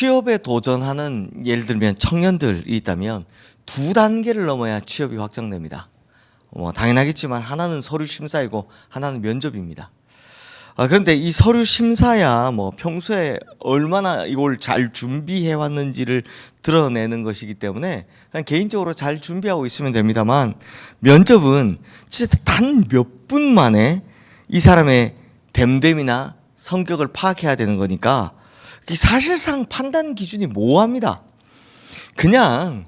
취업에 도전하는 예를 들면 청년들이 있다면 두 단계를 넘어야 취업이 확정됩니다. 당연하겠지만 하나는 서류 심사이고 하나는 면접입니다. 그런데 이 서류 심사야 평소에 얼마나 이걸 잘 준비해 왔는지를 드러내는 것이기 때문에 그냥 개인적으로 잘 준비하고 있으면 됩니다만, 면접은 진짜 단 몇 분 만에 이 사람의 됨됨이나 성격을 파악해야 되는 거니까 사실상 판단 기준이 모호합니다. 그냥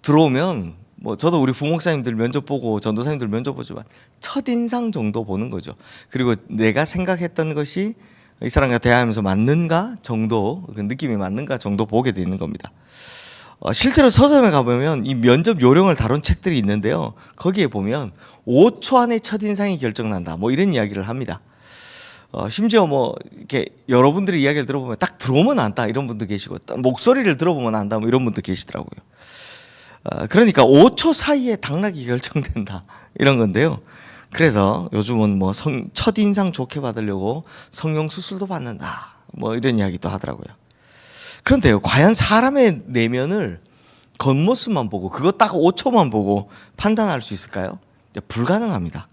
들어오면 저도 우리 부목사님들 면접 보고 전도사님들 면접 보지만 첫인상 정도 보는 거죠. 그리고 내가 생각했던 것이 이 사람과 대화하면서 맞는가 정도, 그 느낌이 맞는가 정도 보게 되는 겁니다. 실제로 서점에 가보면 이 면접 요령을 다룬 책들이 있는데요. 거기에 보면 5초 안에 첫인상이 결정난다 이런 이야기를 합니다. 심지어 이렇게 여러분들의 이야기를 들어보면 딱 들어오면 안다 이런 분도 계시고, 딱 목소리를 들어보면 안다 이런 분도 계시더라고요. 그러니까 5초 사이에 당락이 결정된다 이런 건데요. 그래서 요즘은 첫인상 좋게 받으려고 성형수술도 받는다 이런 이야기도 하더라고요. 그런데요, 과연 사람의 내면을 겉모습만 보고 그거 딱 5초만 보고 판단할 수 있을까요? 불가능합니다.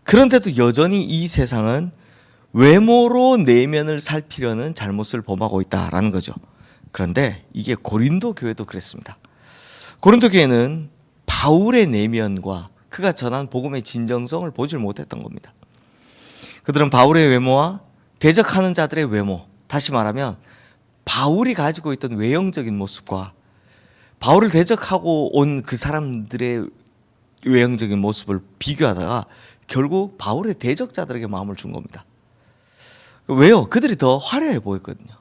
그런데도 여전히 이 세상은 외모로 내면을 살피려는 잘못을 범하고 있다라는 거죠. 그런데 이게 고린도 교회도 그랬습니다. 고린도 교회는 바울의 내면과 그가 전한 복음의 진정성을 보질 못했던 겁니다. 그들은 바울의 외모와 대적하는 자들의 외모, 다시 말하면 바울이 가지고 있던 외형적인 모습과 바울을 대적하고 온 그 사람들의 외형적인 모습을 비교하다가 결국 바울의 대적자들에게 마음을 준 겁니다. 왜요? 그들이 더 화려해 보였거든요.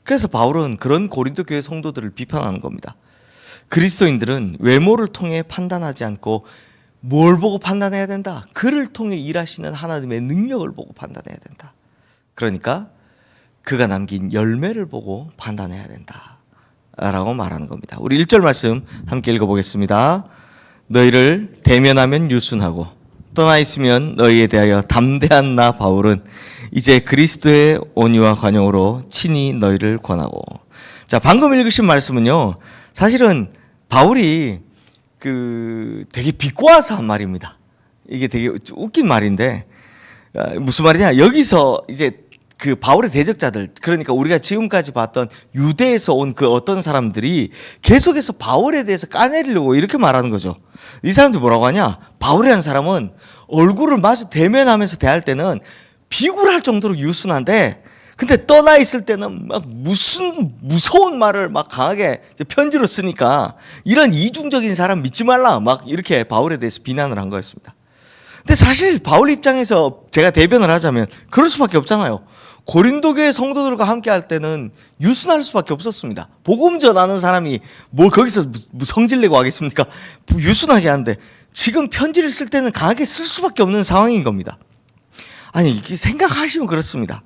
그래서 바울은 그런 고린도 교회 성도들을 비판하는 겁니다. 그리스도인들은 외모를 통해 판단하지 않고 뭘 보고 판단해야 된다? 그를 통해 일하시는 하나님의 능력을 보고 판단해야 된다. 그러니까 그가 남긴 열매를 보고 판단해야 된다 라고 말하는 겁니다. 우리 1절 말씀 함께 읽어보겠습니다. 너희를 대면하면 유순하고 떠나 있으면 너희에 대하여 담대한 나 바울은 이제 그리스도의 온유와 관용으로 친히 너희를 권하고. 자, 방금 읽으신 말씀은요, 사실은 바울이 되게 비꼬아서 한 말입니다. 이게 되게 웃긴 말인데, 무슨 말이냐, 여기서 이제 그 바울의 대적자들, 그러니까 우리가 지금까지 봤던 유대에서 온 그 어떤 사람들이 계속해서 바울에 대해서 까내리려고 이렇게 말하는 거죠. 이 사람들이 뭐라고 하냐, 바울이라는 사람은 얼굴을 마주 대면하면서 대할 때는 비굴할 정도로 유순한데, 근데 떠나 있을 때는 막 무슨 무서운 말을 막 강하게 편지로 쓰니까 이런 이중적인 사람 믿지 말라 막 이렇게 바울에 대해서 비난을 한 거였습니다. 근데 사실 바울 입장에서 제가 대변을 하자면 그럴 수밖에 없잖아요. 고린도 교회 성도들과 함께 할 때는 유순할 수밖에 없었습니다. 복음 전하는 사람이 뭘 거기서 성질내고 하겠습니까? 유순하게 하는데 지금 편지를 쓸 때는 강하게 쓸 수밖에 없는 상황인 겁니다. 아니, 이게 생각하시면 그렇습니다.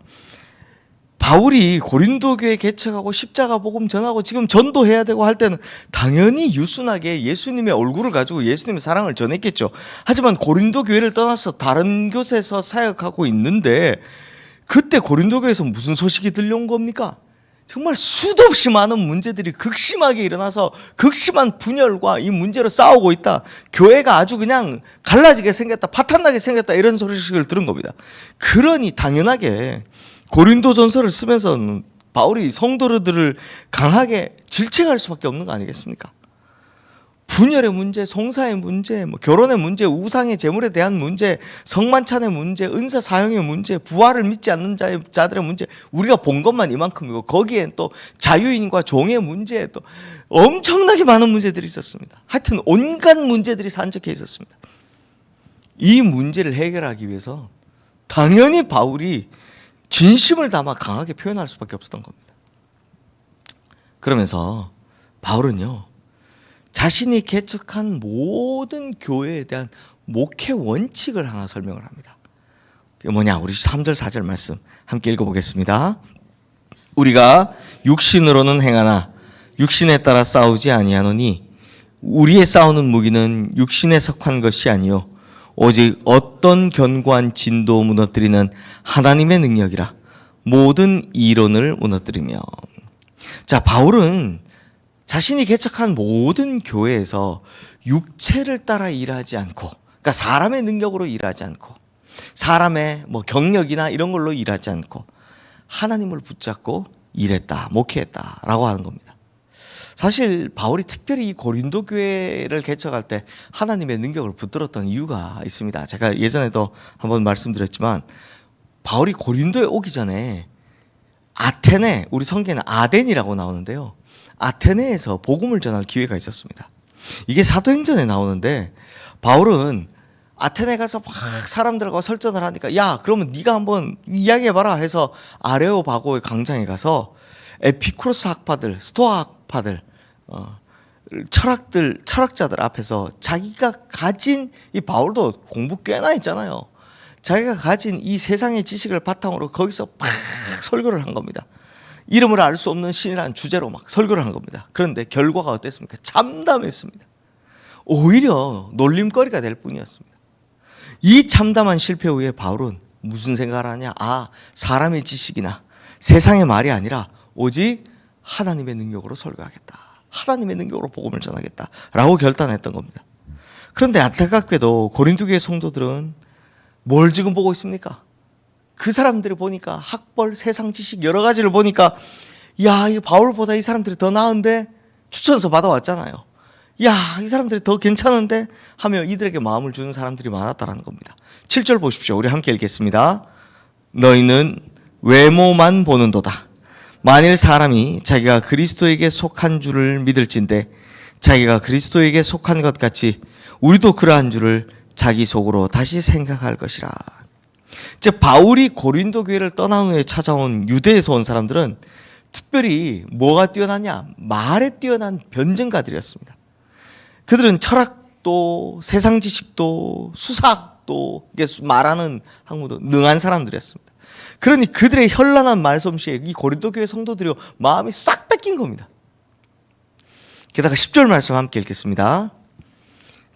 바울이 고린도 교회 개척하고 십자가 복음 전하고 지금 전도해야 되고 할 때는 당연히 유순하게 예수님의 얼굴을 가지고 예수님의 사랑을 전했겠죠. 하지만 고린도 교회를 떠나서 다른 곳에서 사역하고 있는데 그때 고린도 교회에서 무슨 소식이 들려온 겁니까? 정말 수도 없이 많은 문제들이 극심하게 일어나서 극심한 분열과 이 문제로 싸우고 있다. 교회가 아주 그냥 갈라지게 생겼다, 파탄나게 생겼다 이런 소식을 들은 겁니다. 그러니 당연하게 고린도 전서를 쓰면서는 바울이 성도들을 강하게 질책할 수밖에 없는 거 아니겠습니까? 분열의 문제, 송사의 문제, 결혼의 문제, 우상의 재물에 대한 문제, 성만찬의 문제, 은사 사용의 문제, 부활을 믿지 않는 자들의 문제, 우리가 본 것만 이만큼이고 거기엔 또 자유인과 종의 문제, 또 엄청나게 많은 문제들이 있었습니다. 하여튼 온갖 문제들이 산적해 있었습니다. 이 문제를 해결하기 위해서 당연히 바울이 진심을 담아 강하게 표현할 수밖에 없었던 겁니다. 그러면서 바울은요, 자신이 개척한 모든 교회에 대한 목회 원칙을 하나 설명을 합니다. 그게 뭐냐? 우리 3절 4절 말씀 함께 읽어보겠습니다. 우리가 육신으로는 행하나 육신에 따라 싸우지 아니하노니 우리의 싸우는 무기는 육신에 속한 것이 아니요 오직 어떤 견고한 진도 무너뜨리는 하나님의 능력이라 모든 이론을 무너뜨리며. 자, 바울은 자신이 개척한 모든 교회에서 육체를 따라 일하지 않고, 그러니까 사람의 능력으로 일하지 않고, 사람의 뭐 경력이나 이런 걸로 일하지 않고 하나님을 붙잡고 일했다, 목회했다라고 하는 겁니다. 사실 바울이 특별히 이 고린도 교회를 개척할 때 하나님의 능력을 붙들었던 이유가 있습니다. 제가 예전에도 한번 말씀드렸지만 바울이 고린도에 오기 전에 아테네, 우리 성경에는 아덴이라고 나오는데요. 아테네에서 복음을 전할 기회가 있었습니다. 이게 사도행전에 나오는데 바울은 아테네 가서 막 사람들과 설전을 하니까 야, 그러면 네가 한번 이야기해봐라 해서 아레오바고의 광장에 가서 에피쿠로스 학파들, 스토아 학파들, 철학자들 앞에서 자기가 가진, 이 바울도 공부 꽤나 했잖아요. 자기가 가진 이 세상의 지식을 바탕으로 거기서 막 설교를 한 겁니다. 이름을 알 수 없는 신이라는 주제로 막 설교를 한 겁니다. 그런데 결과가 어땠습니까? 참담했습니다. 오히려 놀림거리가 될 뿐이었습니다. 이 참담한 실패 후에 바울은 무슨 생각을 하냐? 사람의 지식이나 세상의 말이 아니라 오직 하나님의 능력으로 설교하겠다. 하나님의 능력으로 복음을 전하겠다라고 결단했던 겁니다. 그런데 안타깝게도 고린도 교회 성도들은 뭘 지금 보고 있습니까? 그 사람들이 보니까 학벌, 세상 지식 여러 가지를 보니까 야, 이 바울보다 이 사람들이 더 나은데, 추천서 받아왔잖아요. 야, 이 사람들이 더 괜찮은데 하며 이들에게 마음을 주는 사람들이 많았다는 겁니다. 7절 보십시오. 우리 함께 읽겠습니다. 너희는 외모만 보는도다. 만일 사람이 자기가 그리스도에게 속한 줄을 믿을진대 자기가 그리스도에게 속한 것 같이 우리도 그러한 줄을 자기 속으로 다시 생각할 것이라. 이제 바울이 고린도 교회를 떠난 후에 찾아온 유대에서 온 사람들은 특별히 뭐가 뛰어나냐? 말에 뛰어난 변증가들이었습니다. 그들은 철학도 세상 지식도 수사학도 말하는 학문도 능한 사람들이었습니다. 그러니 그들의 현란한 말솜씨에 이 고린도 교회 성도들이 마음이 싹 뺏긴 겁니다. 게다가 10절 말씀 함께 읽겠습니다.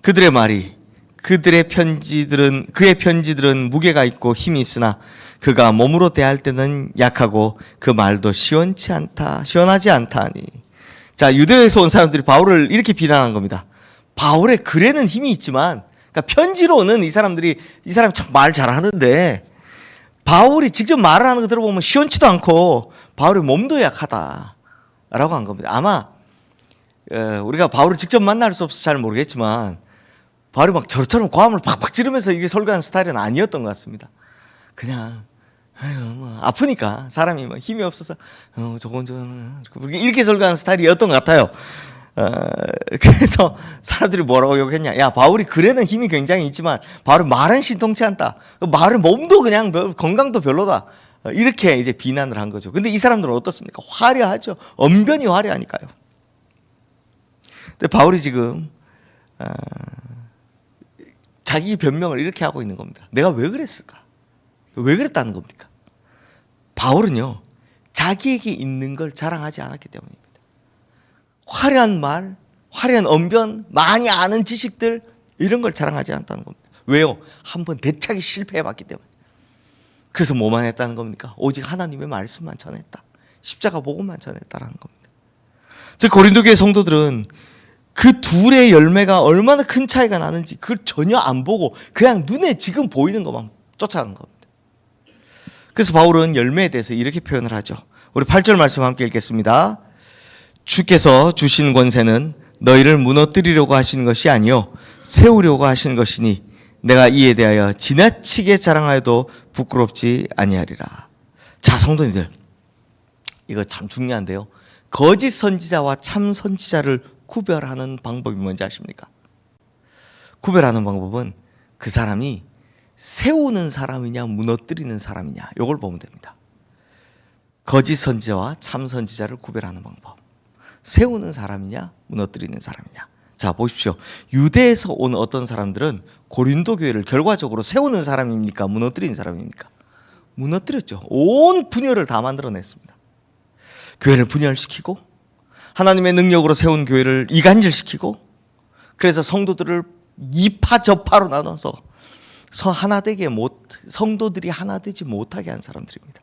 그들의 말이 그의 편지들은 무게가 있고 힘이 있으나 그가 몸으로 대할 때는 약하고 그 말도 시원하지 않다 하니. 자, 유대에서 온 사람들이 바울을 이렇게 비난한 겁니다. 바울의 글에는 힘이 있지만, 그러니까 편지로는 이 사람이 참 말 잘하는데 바울이 직접 말을 하는 거 들어보면 시원치도 않고 바울의 몸도 약하다라고 한 겁니다. 아마 우리가 바울을 직접 만날 수 없어서 잘 모르겠지만 바울이 막 저처럼 고함을 팍팍 지르면서 이게 설교하는 스타일은 아니었던 것 같습니다. 그냥 아프니까 사람이 막 힘이 없어서 저건 이렇게 설교하는 스타일이었던 것 같아요. 그래서 사람들이 뭐라고 욕했냐? 야, 바울이 글에는 힘이 굉장히 있지만 바울은 말은 신통치 않다. 말은 몸도 그냥 건강도 별로다. 이렇게 이제 비난을 한 거죠. 근데 이 사람들은 어떻습니까? 화려하죠. 언변이 화려하니까요. 근데 바울이 지금 자기 변명을 이렇게 하고 있는 겁니다. 내가 왜 그랬을까? 왜 그랬다는 겁니까? 바울은요, 자기에게 있는 걸 자랑하지 않았기 때문입니다. 화려한 말, 화려한 언변, 많이 아는 지식들, 이런 걸 자랑하지 않았다는 겁니다. 왜요? 한번 대차게 실패해봤기 때문에. 그래서 뭐만 했다는 겁니까? 오직 하나님의 말씀만 전했다. 십자가 복음만 전했다라는 겁니다. 즉 고린도 교회 성도들은 그 둘의 열매가 얼마나 큰 차이가 나는지 그걸 전혀 안 보고 그냥 눈에 지금 보이는 것만 쫓아가는 겁니다. 그래서 바울은 열매에 대해서 이렇게 표현을 하죠. 우리 8절 말씀 함께 읽겠습니다. 주께서 주신 권세는 너희를 무너뜨리려고 하시는 것이 아니요 세우려고 하시는 것이니 내가 이에 대하여 지나치게 자랑하여도 부끄럽지 아니하리라. 자, 성도님들, 이거 참 중요한데요. 거짓 선지자와 참 선지자를 구별하는 방법이 뭔지 아십니까? 구별하는 방법은 그 사람이 세우는 사람이냐 무너뜨리는 사람이냐, 이걸 보면 됩니다. 거짓 선지자와 참 선지자를 구별하는 방법. 세우는 사람이냐 무너뜨리는 사람이냐. 자, 보십시오. 유대에서 온 어떤 사람들은 고린도 교회를 결과적으로 세우는 사람입니까? 무너뜨리는 사람입니까? 무너뜨렸죠. 온 분열을 다 만들어냈습니다. 교회를 분열시키고 하나님의 능력으로 세운 교회를 이간질시키고, 그래서 성도들을 이파저파로 나눠서 성도들이 하나 되지 못하게 한 사람들입니다.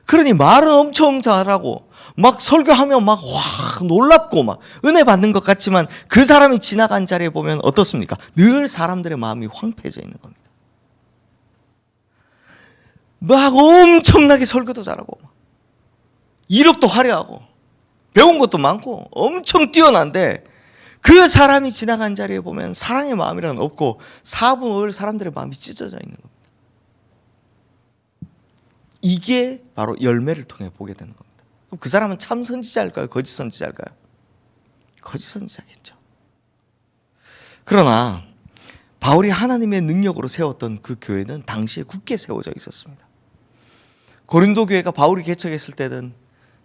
그러니 말은 엄청 잘하고 막 설교하면 막 와 놀랍고 막 은혜 받는 것 같지만 그 사람이 지나간 자리에 보면 어떻습니까? 늘 사람들의 마음이 황폐해져 있는 겁니다. 막 엄청나게 설교도 잘하고 이력도 화려하고 배운 것도 많고 엄청 뛰어난데 그 사람이 지나간 자리에 보면 사랑의 마음이란 없고 4분 5일 사람들의 마음이 찢어져 있는 겁니다. 이게 바로 열매를 통해 보게 되는 겁니다. 그럼 그 사람은 참 선지자일까요? 거짓 선지자일까요? 거짓 선지자겠죠. 그러나 바울이 하나님의 능력으로 세웠던 그 교회는 당시에 굳게 세워져 있었습니다. 고린도 교회가 바울이 개척했을 때는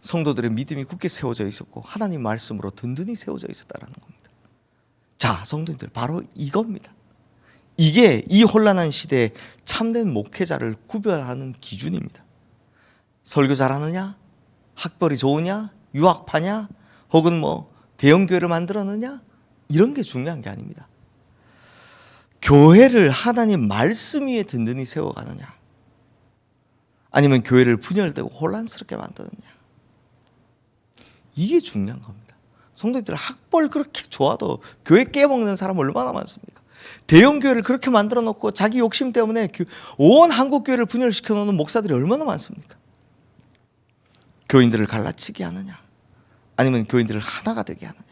성도들의 믿음이 굳게 세워져 있었고 하나님 말씀으로 든든히 세워져 있었다는 겁니다. 자, 성도님들, 바로 이겁니다. 이게 이 혼란한 시대에 참된 목회자를 구별하는 기준입니다. 설교 잘하느냐? 학벌이 좋으냐? 유학파냐? 혹은 뭐 대형교회를 만들었느냐? 이런 게 중요한 게 아닙니다. 교회를 하나님 말씀 위에 든든히 세워가느냐? 아니면 교회를 분열되고 혼란스럽게 만드느냐? 이게 중요한 겁니다. 성도님들, 학벌 그렇게 좋아도 교회 깨먹는 사람 얼마나 많습니까? 대형교회를 그렇게 만들어 놓고 자기 욕심 때문에 온 한국교회를 분열시켜 놓는 목사들이 얼마나 많습니까? 교인들을 갈라치게 하느냐? 아니면 교인들을 하나가 되게 하느냐?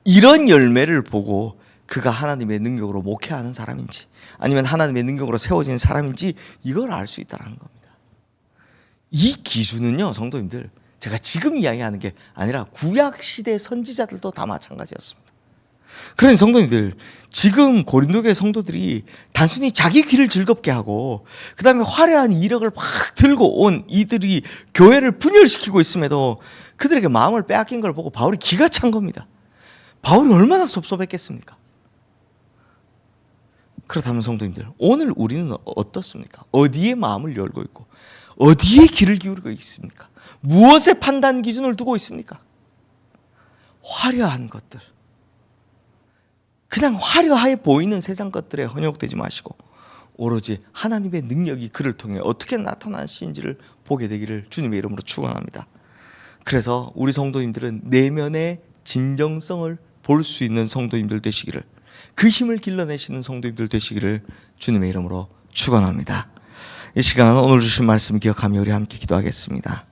이런 열매를 보고 그가 하나님의 능력으로 목회하는 사람인지 아니면 하나님의 능력으로 세워진 사람인지 이걸 알 수 있다는 겁니다. 이 기준은요, 성도님들, 제가 지금 이야기하는 게 아니라 구약시대 선지자들도 다 마찬가지였습니다. 그러니 성도님들, 지금 고린도교회 성도들이 단순히 자기 귀를 즐겁게 하고 그 다음에 화려한 이력을 막 들고 온 이들이 교회를 분열시키고 있음에도 그들에게 마음을 빼앗긴 걸 보고 바울이 기가 찬 겁니다. 바울이 얼마나 섭섭했겠습니까? 그렇다면 성도님들, 오늘 우리는 어떻습니까? 어디에 마음을 열고 있고 어디에 귀를 기울이고 있습니까? 무엇에 판단 기준을 두고 있습니까? 화려한 것들, 그냥 화려해 보이는 세상 것들에 헌욕되지 마시고 오로지 하나님의 능력이 그를 통해 어떻게 나타나시는지를 보게 되기를 주님의 이름으로 축원합니다. 그래서 우리 성도님들은 내면의 진정성을 볼 수 있는 성도님들 되시기를, 그 힘을 길러내시는 성도님들 되시기를 주님의 이름으로 축원합니다. 이 시간 오늘 주신 말씀 기억하며 우리 함께 기도하겠습니다.